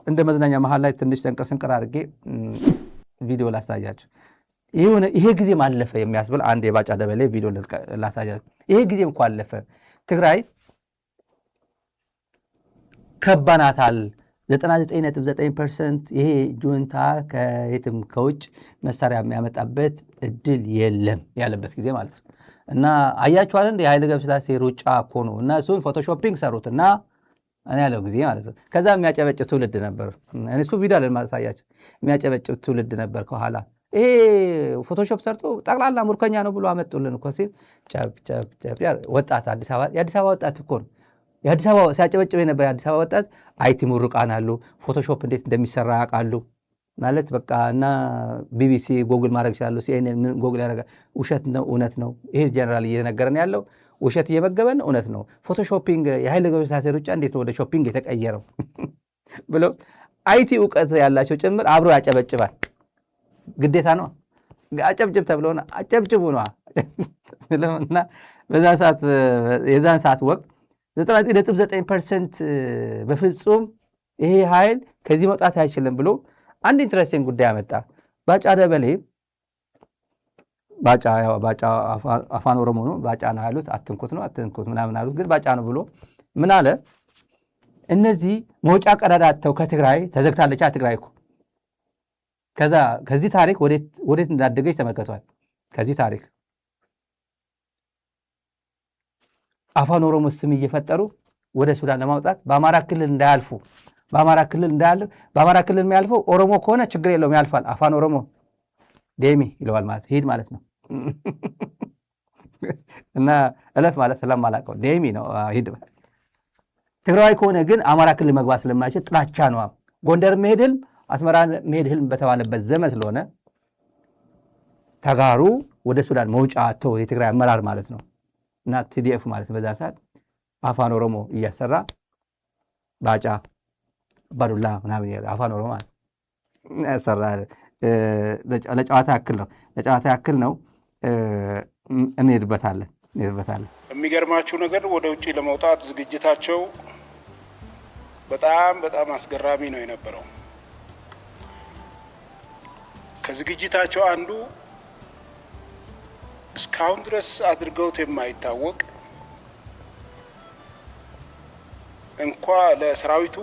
እንደ መዝናኛ መሃል ላይ ትንሽ ሰንቀር አድርጌ ቪዲዮ ላሳያችሁ። ይሄ ጊዜ ማለፈ የሚያስብል አንድ የባጫ ደበሌ ቪዲዮ ላሳያችሁ። ይሄ ጊዜ እንኳን አለፈ። ትግራይ ከባናታል 99.9% ይሄ ጁንታ ከየትም ከውጭ መሳሪያ የሚያመጣበት እድል የለም ያለበት ጊዜ ማለት ነው። እና አያችኋል እንደ የኃይለ ገብረስላሴ ሩጫ እኮ ነው። እና እሱን ፎቶሾፒንግ ሰሩትና እኔ ያለው ጊዜ ማለት ነው። ከዛ የሚያጨበጭብ ትውልድ ነበር። እሱ ቪዲዮ ለማሳያችሁ የሚያጨበጭብ ትውልድ ነበር ከኋላ። ይሄ ፎቶሾፕ ሰርቶ ጠቅላላ ሙርከኛ ነው ብሎ አመጡልን እኮ ሲል ጨብ ወጣት የአዲስ አበባ ወጣት እኮ ነው። የአዲስ አበባ ሲያጨበጭብ የነበር የአዲስ አበባ ወጣት አይቲ ምሩቃን አሉ። ፎቶሾፕ እንዴት እንደሚሰራ ያውቃሉ ማለት በቃ። እና ቢቢሲ ጎግል ማድረግ ይችላሉ። ሲኤንኤን ጎግል ያደርጋል። ውሸት ነው እውነት ነው። ይሄ ጀነራል እየነገረን ያለው ውሸት እየመገበን እውነት ነው። ፎቶሾፒንግ የኃይለ ገብረስላሴ ሩጫ እንዴት ነው ወደ ሾፒንግ የተቀየረው ብሎ አይቲ እውቀት ያላቸው ጭምር አብሮ ያጨበጭባል። ግዴታ ነው አጨብጭብ ተብሎና አጨብጭቡ ነው። እና የዛን ሰዓት ወቅት 99.9% በፍጹም ይሄ ኃይል ከዚህ መውጣት አይችልም ብሎ አንድ ኢንትረስቲንግ ጉዳይ አመጣ። ባጫ ደበሌ ባጫ አፋን ኦሮሞ ነው። ባጫ ነው ያሉት። አትንኩት ምናምን አሉት። ግን ባጫ ነው ብሎ ምን አለ? እነዚህ መውጫ ቀዳዳ አጥተው ከትግራይ ተዘግታለች ትግራይ እኮ። ከዚህ ታሪክ ወዴት እንዳደገች ተመልከቷል። ከዚህ ታሪክ አፋን ኦሮሞ ስም እየፈጠሩ ወደ ሱዳን ለማውጣት በአማራ ክልል እንዳያልፉ በአማራ ክልል የሚያልፈው ኦሮሞ ከሆነ ችግር የለውም ያልፋል። አፋን ኦሮሞ ዴሚ ይለዋል ማለት ሂድ ማለት ነው። እና እለፍ ማለት ስለማላውቀው ዴሚ ነው ሂድ። ትግራይ ከሆነ ግን አማራ ክልል መግባት ስለማይችል ጥላቻ ነው። ጎንደር መሄድ ህልም፣ አስመራ መሄድ ህልም በተባለበት ዘመን ስለሆነ ተጋሩ ወደ ሱዳን መውጫ አጥተው የትግራይ አመራር ማለት ነው እና ቲዲኤፍ ማለት በዛ ሰዓት አፋን ኦሮሞ እያሰራ ባጫ ባዱላ ምናምን አፋን ኦሮሞ ማለት ያሰራ ለጨዋታ ያክል ነው። እንሄድበታለን። የሚገርማችሁ ነገር ወደ ውጪ ለመውጣት ዝግጅታቸው በጣም አስገራሚ ነው የነበረው። ከዝግጅታቸው አንዱ እስካሁን ድረስ አድርገውት የማይታወቅ እንኳ ለሰራዊቱ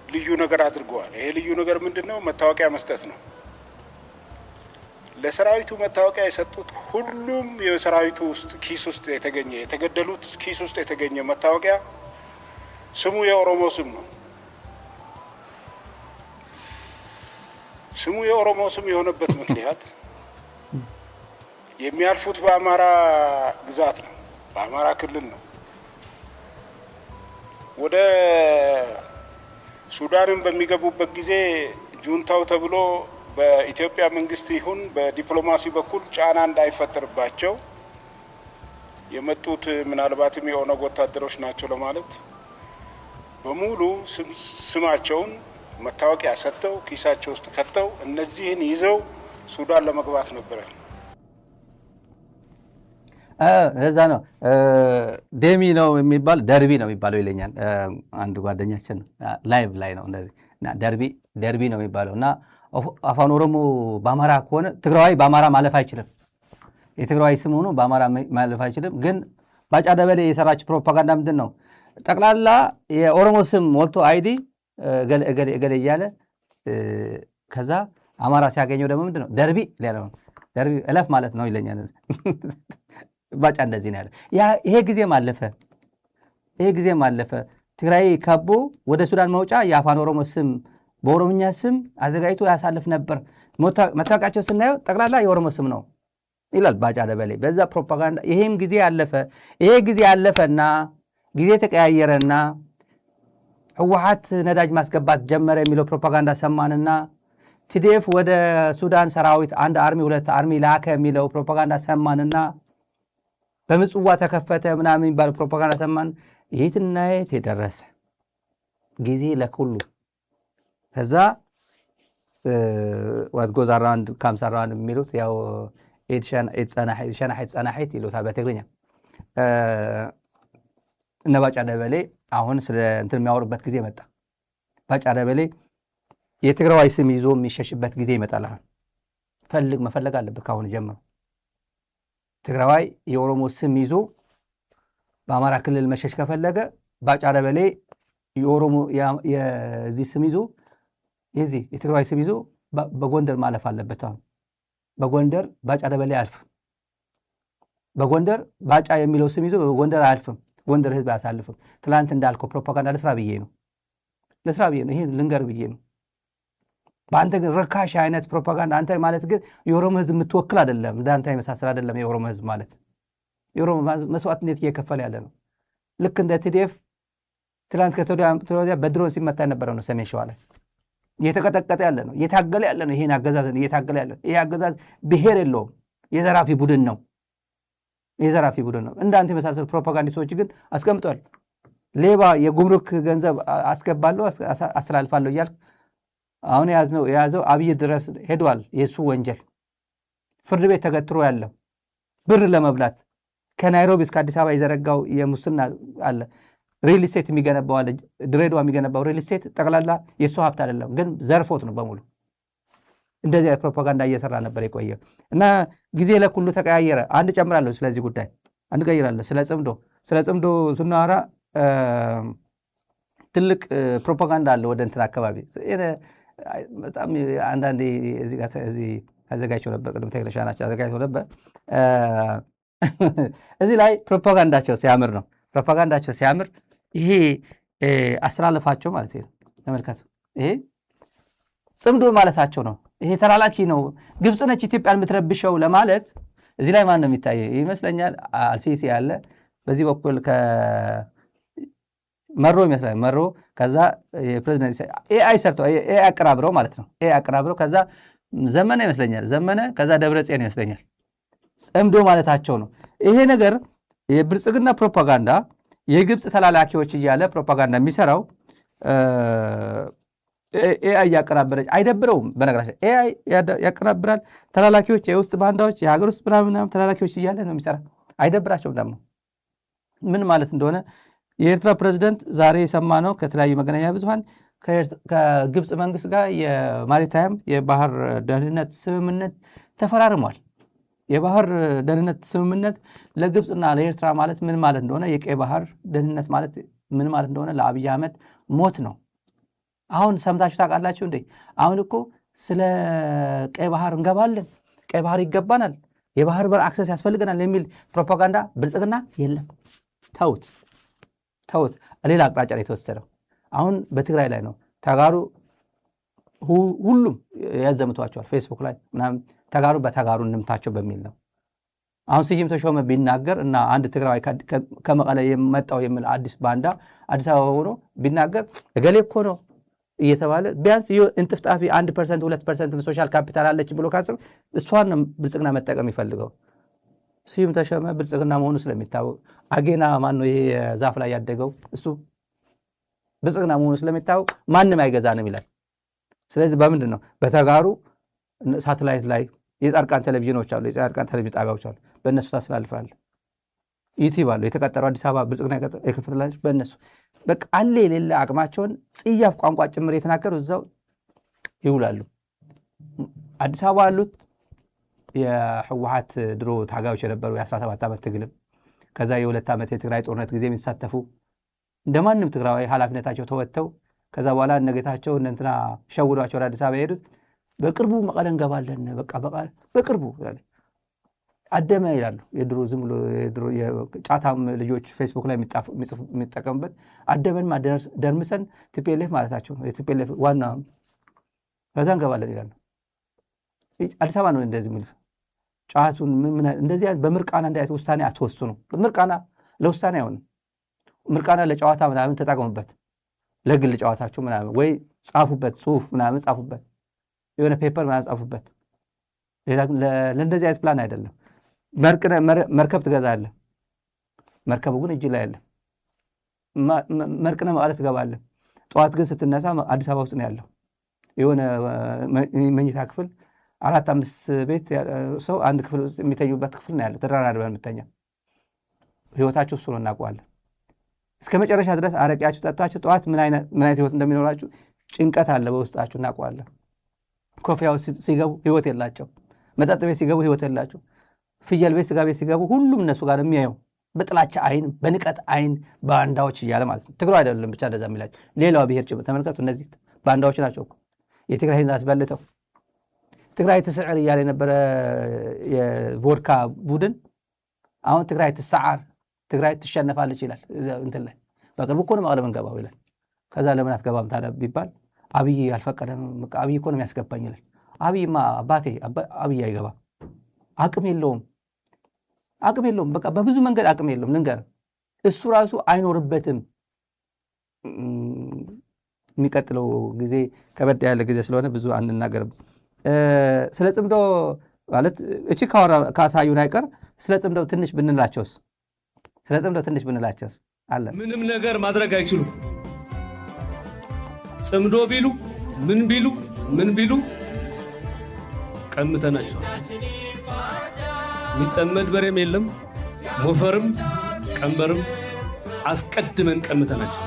ልዩ ነገር አድርገዋል። ይሄ ልዩ ነገር ምንድነው? መታወቂያ መስጠት ነው። ለሰራዊቱ መታወቂያ የሰጡት ሁሉም የሰራዊቱ ውስጥ ኪስ ውስጥ የተገደሉት ኪስ ውስጥ የተገኘ መታወቂያ ስሙ የኦሮሞ ስም ነው። ስሙ የኦሮሞ ስም የሆነበት ምክንያት የሚያልፉት በአማራ ግዛት ነው፣ በአማራ ክልል ነው። ወደ ሱዳንም በሚገቡበት ጊዜ ጁንታው ተብሎ በኢትዮጵያ መንግስት ይሁን በዲፕሎማሲ በኩል ጫና እንዳይፈጠርባቸው የመጡት ምናልባትም የኦነግ ወታደሮች ናቸው ለማለት በሙሉ ስማቸውን መታወቂያ ሰጥተው ኪሳቸው ውስጥ ከተው እነዚህን ይዘው ሱዳን ለመግባት ነበረ። እዛ ነው ዴሚ ነው የሚባል ደርቢ ነው የሚባለው ይለኛል አንድ ጓደኛችን ላይቭ ላይ ነው እንደዚህ እና ደርቢ ነው የሚባለው እና አፋን ኦሮሞ በአማራ ከሆነ ትግራዋይ በአማራ ማለፍ አይችልም። የትግራዋይ ስም ሆኖ በአማራ ማለፍ አይችልም። ግን ባጫ ደበሌ የሰራች ፕሮፓጋንዳ ምንድን ነው? ጠቅላላ የኦሮሞ ስም ሞልቶ አይዲ እገሌ እያለ ከዛ አማራ ሲያገኘው ደግሞ ምንድን ነው ደርቢ እለፍ ማለት ነው ይለኛል። ባጫ እንደዚህ ነው ያለ። ይሄ ጊዜም አለፈ። ትግራይ ከቦ ወደ ሱዳን መውጫ የአፋን ኦሮሞ ስም በኦሮምኛ ስም አዘጋጅቶ ያሳልፍ ነበር። መታወቂያቸው ስናየው ጠቅላላ የኦሮሞ ስም ነው ይላል ባጫ ደበሌ በዛ ፕሮፓጋንዳ። ይሄም ጊዜ አለፈ። ይሄ ጊዜ አለፈና ጊዜ ተቀያየረና ህወሓት ነዳጅ ማስገባት ጀመረ የሚለው ፕሮፓጋንዳ ሰማንና ቲዲኤፍ ወደ ሱዳን ሰራዊት አንድ አርሚ ሁለት አርሚ ላከ የሚለው ፕሮፓጋንዳ ሰማንና በምጽዋ ተከፈተ ምናምን የሚባል ፕሮፓጋንዳ ሰማን። የትና የት የደረሰ ጊዜ ለኩሉ ከዛ what goes around comes around የሚሉት ያው ሸናሒት ይሉታል በትግርኛ። እነ ባጫ ደበሌ አሁን ስለ እንትን የሚያወሩበት ጊዜ መጣ። ባጫ ደበሌ የትግራዋይ ስም ይዞ የሚሸሽበት ጊዜ ይመጣል። አሁን መፈለግ አለበት ካሁን ጀምሮ። ትግራዋይ የኦሮሞ ስም ይዞ በአማራ ክልል መሸሽ ከፈለገ ባጫ ደበሌ የኦሮሞ የዚህ ስም ይዞ የዚህ የትግራዋይ ስም ይዞ በጎንደር ማለፍ አለበት። አሁን በጎንደር ባጫ ደበሌ አያልፍም። በጎንደር ባጫ የሚለው ስም ይዞ በጎንደር አያልፍም። ጎንደር ህዝብ አያሳልፍም። ትላንት እንዳልከው ፕሮፓጋንዳ ለስራ ብዬ ነው ይሄ ልንገር ብዬ ነው። በአንተ ግን ርካሽ አይነት ፕሮፓጋንዳ አንተ ማለት ግን የኦሮሞ ህዝብ የምትወክል አይደለም። እንዳንተ የመሳሰል አይደለም። የኦሮሞ ህዝብ ማለት የኦሮሞ መስዋዕት እንዴት እየከፈለ ያለ ነው። ልክ እንደ ቲዲኤፍ ትላንት ከተወዲያ በድሮን ሲመታ የነበረው ነው። ሰሜን ሸዋ ላይ እየተቀጠቀጠ ያለ ነው። እየታገለ ያለ ነው። ይሄን አገዛዝ እየታገለ ያለ ነው። ይሄ አገዛዝ ብሔር የለውም። የዘራፊ ቡድን ነው። እንዳንተ የመሳሰል ፕሮፓጋንዲስቶች ግን አስቀምጧል። ሌባ የጉምሩክ ገንዘብ አስገባለሁ አስተላልፋለሁ እያልክ አሁን የያዘው አብይ ድረስ ሄዷል። የሱ ወንጀል ፍርድ ቤት ተገትሮ ያለ ብር ለመብላት ከናይሮቢ እስከ አዲስ አበባ የዘረጋው የሙስና አለ። ሪል ስቴት የሚገነባው አለ። ድሬዳዋ የሚገነባው ሪል ስቴት ጠቅላላ የሱ ሀብት አይደለም፣ ግን ዘርፎት ነው በሙሉ። እንደዚህ ፕሮፓጋንዳ እየሰራ ነበር የቆየ እና ጊዜ ለኩሉ ተቀያየረ። አንድ ጨምራለሁ ስለዚህ ጉዳይ አንድ ቀይራለሁ። ስለ ጽምዶ ስናወራ ትልቅ ፕሮፓጋንዳ አለ ወደ እንትን አካባቢ በጣም አንዳንዴ እዚህ አዘጋጅተው ነበር። ቅድም ተክለሻናቸው አዘጋጅተው ነበር። እዚህ ላይ ፕሮፓጋንዳቸው ሲያምር ይሄ አስተላለፋቸው ማለት ነው። ተመልከቱ። ይሄ ጽምዶ ማለታቸው ነው። ይሄ ተላላኪ ነው። ግብፅ ነች ኢትዮጵያን የምትረብሸው ለማለት እዚህ ላይ ማን ነው የሚታየው ይመስለኛል። አልሲሲ ያለ በዚህ በኩል መሮ ይመስላል። መሮ ከዛ የፕሬዝዳንት ኤአይ ሰርተው ኤአይ አቀራብረው ማለት ነው። ኤአይ አቀራብረው ከዛ ዘመነ ይመስለኛል። ዘመነ ከዛ ደብረጽዮን ይመስለኛል። ጽምዶ ማለታቸው ነው። ይሄ ነገር የብልጽግና ፕሮፓጋንዳ የግብፅ ተላላኪዎች እያለ ፕሮፓጋንዳ የሚሰራው ኤአይ ያቀናበረች አይደብረውም። በነገራችን ኤአይ ያቀናብራል። ተላላኪዎች፣ የውስጥ ባንዳዎች፣ የሀገር ውስጥ ምናምን ተላላኪዎች እያለ ነው የሚሰራ። አይደብራቸውም። ደግሞ ምን ማለት እንደሆነ የኤርትራ ፕሬዝደንት ዛሬ የሰማነው ከተለያዩ መገናኛ ብዙሃን ከግብፅ መንግስት ጋር የማሪታይም የባህር ደህንነት ስምምነት ተፈራርሟል። የባህር ደህንነት ስምምነት ለግብፅና ለኤርትራ ማለት ምን ማለት እንደሆነ፣ የቀይ ባህር ደህንነት ማለት ምን ማለት እንደሆነ ለአብይ አህመድ ሞት ነው። አሁን ሰምታችሁ ታውቃላችሁ እንዴ? አሁን እኮ ስለ ቀይ ባህር እንገባለን፣ ቀይ ባህር ይገባናል፣ የባህር በር አክሰስ ያስፈልገናል የሚል ፕሮፓጋንዳ ብልጽግና የለም። ተውት። ሌላ አቅጣጫ ላይ የተወሰደው አሁን በትግራይ ላይ ነው። ተጋሩ ሁሉም ያዘምቷቸዋል። ፌስቡክ ላይ ምናምን ተጋሩ በተጋሩ እንምታቸው በሚል ነው። አሁን ስዩም ተሾመ ቢናገር እና አንድ ትግራዋይ ከመቀለ የመጣው የሚል አዲስ ባንዳ አዲስ አበባ ሆኖ ቢናገር እገሌ እኮ ነው እየተባለ ቢያንስ እንጥፍጣፊ 1% 2% ሶሻል ካፒታል አለች ብሎ ካስብ እሷን ብልጽግና መጠቀም ይፈልገው። ስዩም ተሾመ ብልጽግና መሆኑ ስለሚታወቅ አጌና ማነው ይሄ ዛፍ ላይ ያደገው እሱ ብልጽግና መሆኑ ስለሚታወቅ ማንም አይገዛንም ይላል። ስለዚህ በምንድን ነው በተጋሩ ሳተላይት ላይ የጻድቃን ቴሌቪዥኖች አሉ፣ የጻድቃን ቴሌቪዥን ጣቢያዎች አሉ፣ በእነሱ ታስተላልፋል። ዩቲዩብ አሉ፣ የተቀጠሩ አዲስ አበባ ብልጽግና የከፈተላች በእነሱ በቃ አለ የሌለ አቅማቸውን ጽያፍ ቋንቋ ጭምር የተናገሩ እዛው ይውላሉ። አዲስ አበባ ያሉት የህወሓት ድሮ ታጋዮች የነበሩ የ17 ዓመት ትግልም ከዛ የ2 ዓመት የትግራይ ጦርነት ጊዜ የሚሳተፉ እንደማንም ትግራዊ ኃላፊነታቸው ተወጥተው ከዛ በኋላ እነጌታቸው እንትና ሸውዷቸው ወደ አዲስ አበባ የሄዱት በቅርቡ መቀለ እንገባለን በቃ በቅርቡ አደመ ይላሉ። የድሮ ዝም ብሎ የድሮ የጫታም ልጆች ፌስቡክ ላይ የሚጠቀሙበት አደመን ደርምሰን ቲፒኤልኤፍ ማለታቸው ነው። የቲፒኤልኤፍ ዋና ከዛ እንገባለን ይላሉ። አዲስ አበባ ነው እንደዚህ የሚል ጫቱን እንደዚህ በምርቃና እንዳይት ውሳኔ አትወስኑ። ምርቃና ለውሳኔ አይሆንም። ምርቃና ለጨዋታ ምናምን ተጠቀሙበት፣ ለግል ጨዋታችሁ ምናምን ወይ ጻፉበት፣ ጽሁፍ ምናምን ጻፉበት፣ የሆነ ፔፐር ምናምን ጻፉበት። ለእንደዚህ አይነት ፕላን አይደለም። መርከብ ትገዛለህ፣ መርከቡ ግን እጅ ላይ ያለ መርቅነ መቀለ ትገባለህ። ጠዋት ግን ስትነሳ አዲስ አበባ ውስጥ ነው ያለው የሆነ መኝታ ክፍል 4-5 ቤት ሰው አንድ ክፍል ውስጥ የሚተኙበት ክፍል ነው ያለው። ተደራራበን የምተኛ ህይወታቸው እሱ ነው እናውቀዋለን። እስከ መጨረሻ ድረስ አረቂያችሁ ጠጣችሁ ጠዋት ምን አይነት ህይወት እንደሚኖራችሁ ጭንቀት አለ በውስጣችሁ እናውቀዋለን። ኮፊያው ሲገቡ ህይወት የላቸው፣ መጠጥ ቤት ሲገቡ ህይወት የላቸው፣ ፍየል ቤት ስጋ ቤት ሲገቡ ሁሉም እነሱ ጋር የሚያየው በጥላቻ አይን በንቀት አይን ባንዳዎች እያለ ማለት ነው። ትግራይ አይደለም ብቻ እንደዛ የሚላቸው ሌላው ብሔር ጭምር ተመልከቱ። እነዚህ ባንዳዎች ናቸው እኮ የትግራይ ህዝብ አስበልተው ትግራይ ትስዕር እያለ የነበረ የቮድካ ቡድን አሁን ትግራይ ትሰዓር ትግራይ ትሸነፋለች ይላል እንትን ላይ በቅርቡ እኮ ነው መቀለ መንገባው ይላል። ከዛ ለምን አትገባም ታዲያ ቢባል አብይ አልፈቀደም አብይ እኮ ነው የሚያስገባኝ ይላል። አብይማ አባቴ አብይ አይገባም፣ አቅም የለውም በቃ በብዙ መንገድ አቅም የለውም። ልንገር እሱ ራሱ አይኖርበትም። የሚቀጥለው ጊዜ ከበድ ያለ ጊዜ ስለሆነ ብዙ አንናገርም። ስለ ጽምዶ ማለት እቺ ካሳዩን አይቀር ስለ ጽምዶ ትንሽ ብንላቸውስ አለ። ምንም ነገር ማድረግ አይችሉም። ጽምዶ ቢሉ ምን ቢሉ ቀምተናቸው የሚጠመድ በሬም የለም ሞፈርም ቀንበርም አስቀድመን ቀምተናቸው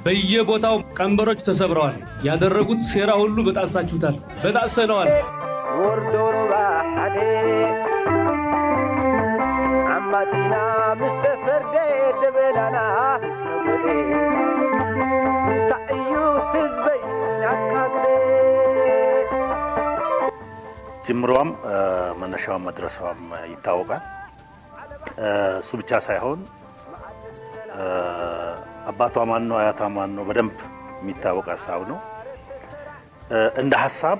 በየቦታው ቀንበሮች ተሰብረዋል። ያደረጉት ሴራ ሁሉ በጣሳችሁታል፣ በጣሰነዋል። ወርዶሮ ባሐዴ አማቲና ምስተፈርደ ደበናና ስነጎዴ ታዩ ህዝበይ ናትካግዴ ጅምሯም መነሻውም መድረሻውም ይታወቃል። እሱ ብቻ ሳይሆን አባቷ ማን ነው አያቷ ማን ነው በደንብ የሚታወቅ ሀሳብ ነው። እንደ ሀሳብ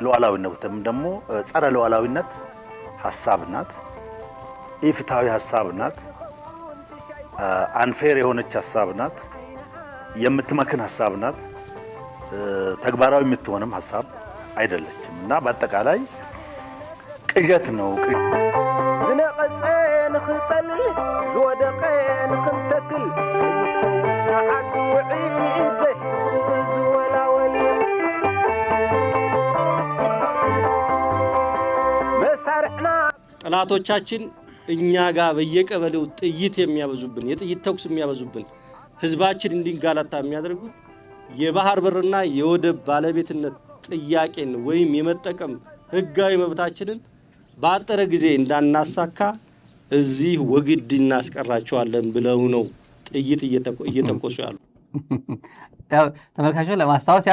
ሉዓላዊነትም ደግሞ ጸረ ሉዓላዊነት ሀሳብ ናት። ኢፍትሃዊ ሀሳብ ናት። አንፌር የሆነች ሀሳብ ናት። የምትመክን ሀሳብ ናት። ተግባራዊ የምትሆንም ሀሳብ አይደለችም እና በአጠቃላይ ቅዠት ነው። ዝነቀፀ ንኽጠልል ዝወደቀ ንኽንተክል ዓዲ ውዒል ዝወላወል መሳርሕና ጠላቶቻችን እኛ ጋር በየቀበሌው ጥይት የሚያበዙብን የጥይት ተኩስ የሚያበዙብን ህዝባችን እንዲንጋላታ የሚያደርጉት የባህር በርና የወደብ ባለቤትነት ጥያቄን ወይም የመጠቀም ህጋዊ መብታችንን በአጠረ ጊዜ እንዳናሳካ እዚህ ወግድ እናስቀራቸዋለን ብለው ነው ጥይት እየተኮሱ ያሉ። ተመልካቾች ለማስታወስ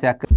ያክል